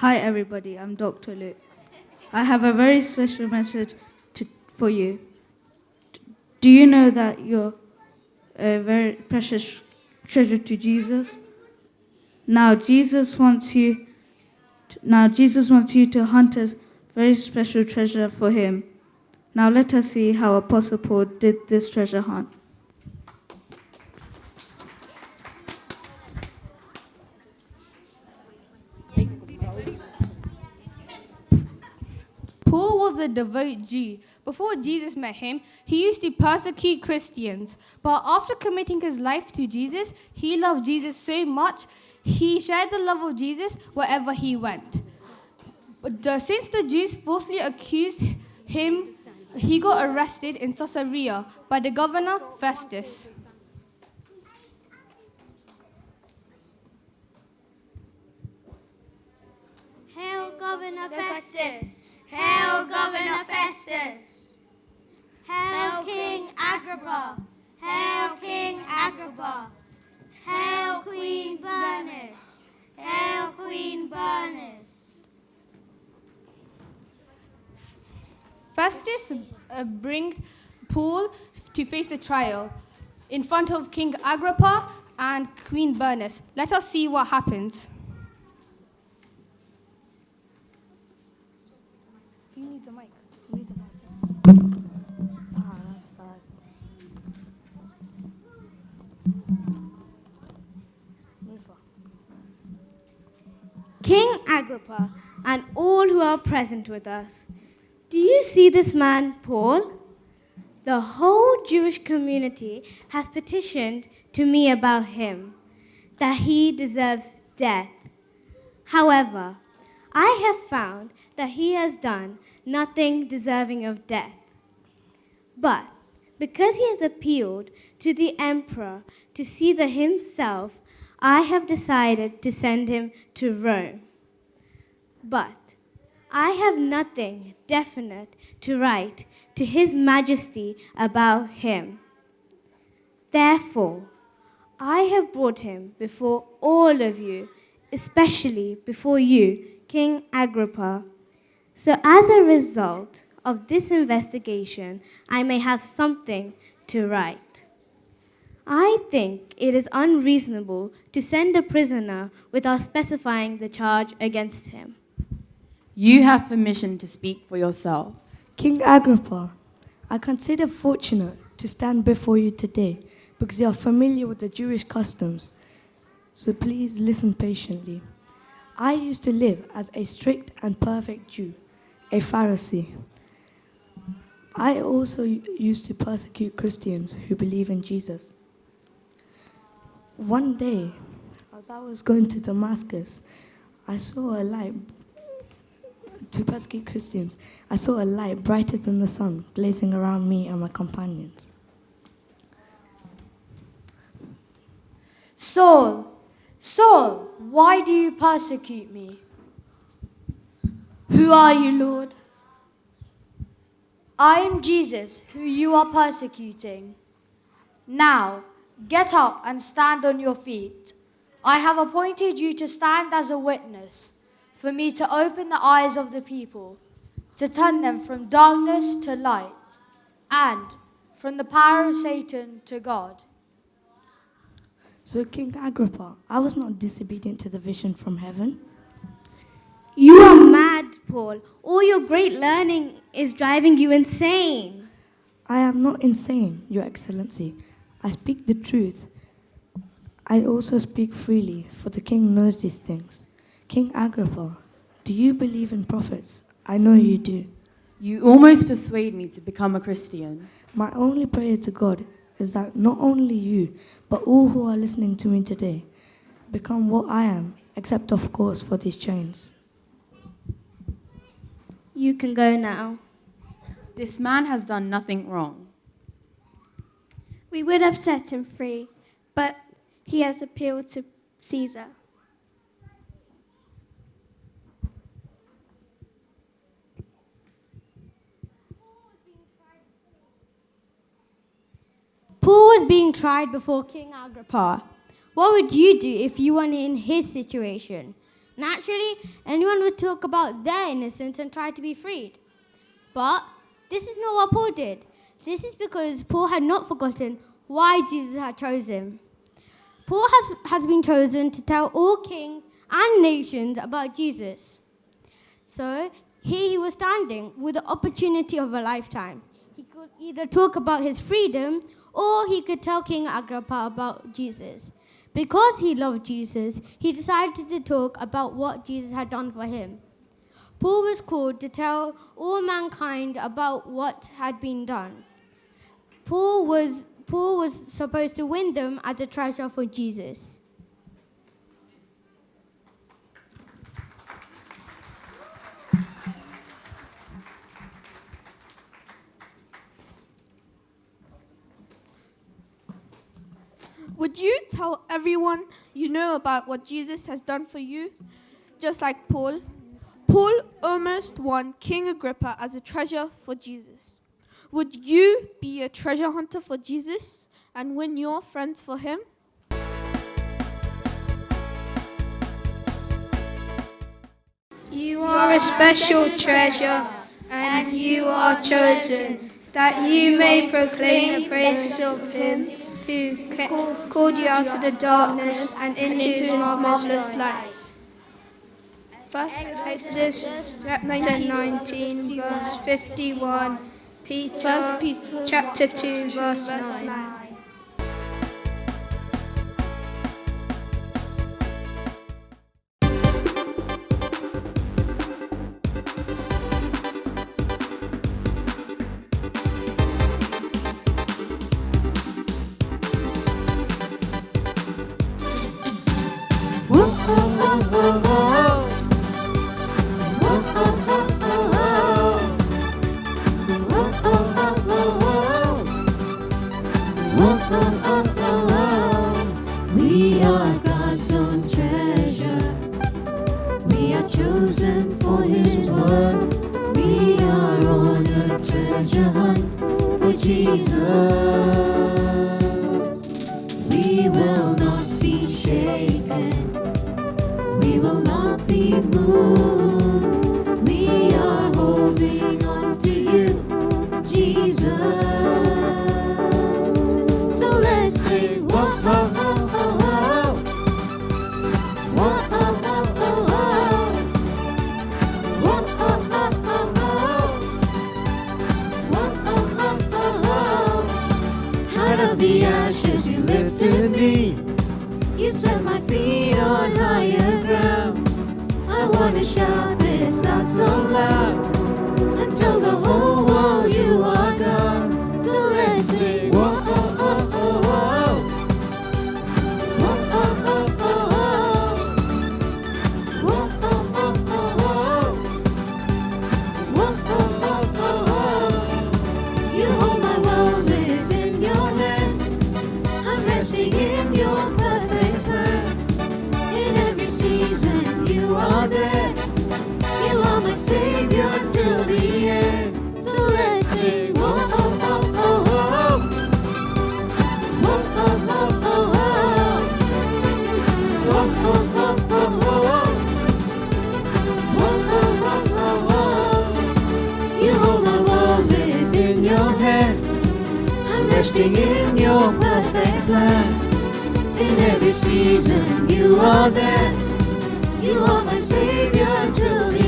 Hi everybody, I'm Dr. Luke. I have a very special message for you. Do you know that you're a very precious treasure to Jesus? Now Jesus wants you to hunt a very special treasure for him. Now let us see how Apostle Paul did this treasure hunt. Paul was a devout Jew. Before Jesus met him, he used to persecute Christians. But after committing his life to Jesus, he loved Jesus so much, he shared the love of Jesus wherever he went. But since the Jews falsely accused him, he got arrested in Caesarea by the governor Festus. Hail, Governor Festus! Hail, Governor Festus! Hail, King Agrippa! Hail, King Agrippa! Hail, Queen Bernice! Hail, Queen Bernice! Festus brings Paul to face a trial in front of King Agrippa and Queen Bernice. Let us see what happens. Who needs a mic? Who needs a mic? That's sad. King Agrippa and all who are present with us, do you see this man, Paul? The whole Jewish community has petitioned to me about him, that he deserves death. However, I have found that he has done nothing deserving of death. But because he has appealed to the emperor, to Caesar himself, I have decided to send him to Rome. But I have nothing definite to write to His Majesty about him. Therefore, I have brought him before all of you, especially before you, King Agrippa. So as a result of this investigation, I may have something to write. I think it is unreasonable to send a prisoner without specifying the charge against him. You have permission to speak for yourself. King Agrippa, I consider fortunate to stand before you today because you are familiar with the Jewish customs. So please listen patiently. I used to live as a strict and perfect Jew, a Pharisee. I also used to persecute Christians who believe in Jesus. One day, as I was going to Damascus, I saw a light to persecute Christians. I saw a light brighter than the sun blazing around me and my companions. Saul, Saul, why do you persecute me? Who are you, Lord? I am Jesus, who you are persecuting. Now, get up and stand on your feet. I have appointed you to stand as a witness, for me to open the eyes of the people, to turn them from darkness to light, and from the power of Satan to God. So, King Agrippa, I was not disobedient to the vision from heaven. You are mad, Paul. All your great learning is driving you insane. I am not insane, Your Excellency. I speak the truth. I also speak freely, for the king knows these things. King Agrippa, do you believe in prophets? I know you do. You almost persuade me to become a Christian. My only prayer to God is that not only you, but all who are listening to me today become what I am, except of course for these chains. You can go now. This man has done nothing wrong. We would have set him free, but he has appealed to Caesar. Paul was being tried before King Agrippa. What would you do if you were in his situation? Naturally, anyone would talk about their innocence and try to be freed. But this is not what Paul did. This is because Paul had not forgotten why Jesus had chosen him. Paul has been chosen to tell all kings and nations about Jesus. So here he was standing with the opportunity of a lifetime. He could either talk about his freedom or he could tell King Agrippa about Jesus. Because he loved Jesus, he decided to talk about what Jesus had done for him. Paul was called to tell all mankind about what had been done. Paul was supposed to win them as a treasure for Jesus. Would you tell everyone you know about what Jesus has done for you? Just like Paul. Paul almost won King Agrippa as a treasure for Jesus. Would you be a treasure hunter for Jesus and win your friends for him? You are a special treasure, and you are chosen, that you may proclaim the praises of him who called you out of the darkness and into his marvelous light. First Exodus chapter 19, verse 51. Peter chapter 2, verse 9. We are God's own treasure. We are chosen for his word. We are on a treasure hunt for Jesus. We will not be shaken. We will not be moved. We are holding on to you, Jesus. So let's sing, whoa, whoa, whoa, whoa, whoa. Whoa, whoa, whoa, whoa, whoa. Whoa, whoa, whoa, whoa, whoa. Whoa, whoa, whoa, whoa, whoa. Out of the ashes you lifted me. You set my feet on higher ground. I want to shout this out so loud and tell the whole world you are God. So let's sing, whoa, oh, oh, oh, oh. Whoa, oh, oh, oh, oh. Whoa, oh, oh, oh, oh. Whoa, oh, oh, oh, oh. You hold my world within your hands. I'm resting in your perfect plan. In every season you are there. You are my Savior till the end. So let's sing, whoa, oh, oh, oh, oh. Whoa, oh, oh, oh, oh. Whoa, oh, oh, oh, oh. Whoa, oh, oh, oh, oh. You hold my world within your hands. I'm resting in your perfect plan. In every season you are there. You are my Savior till the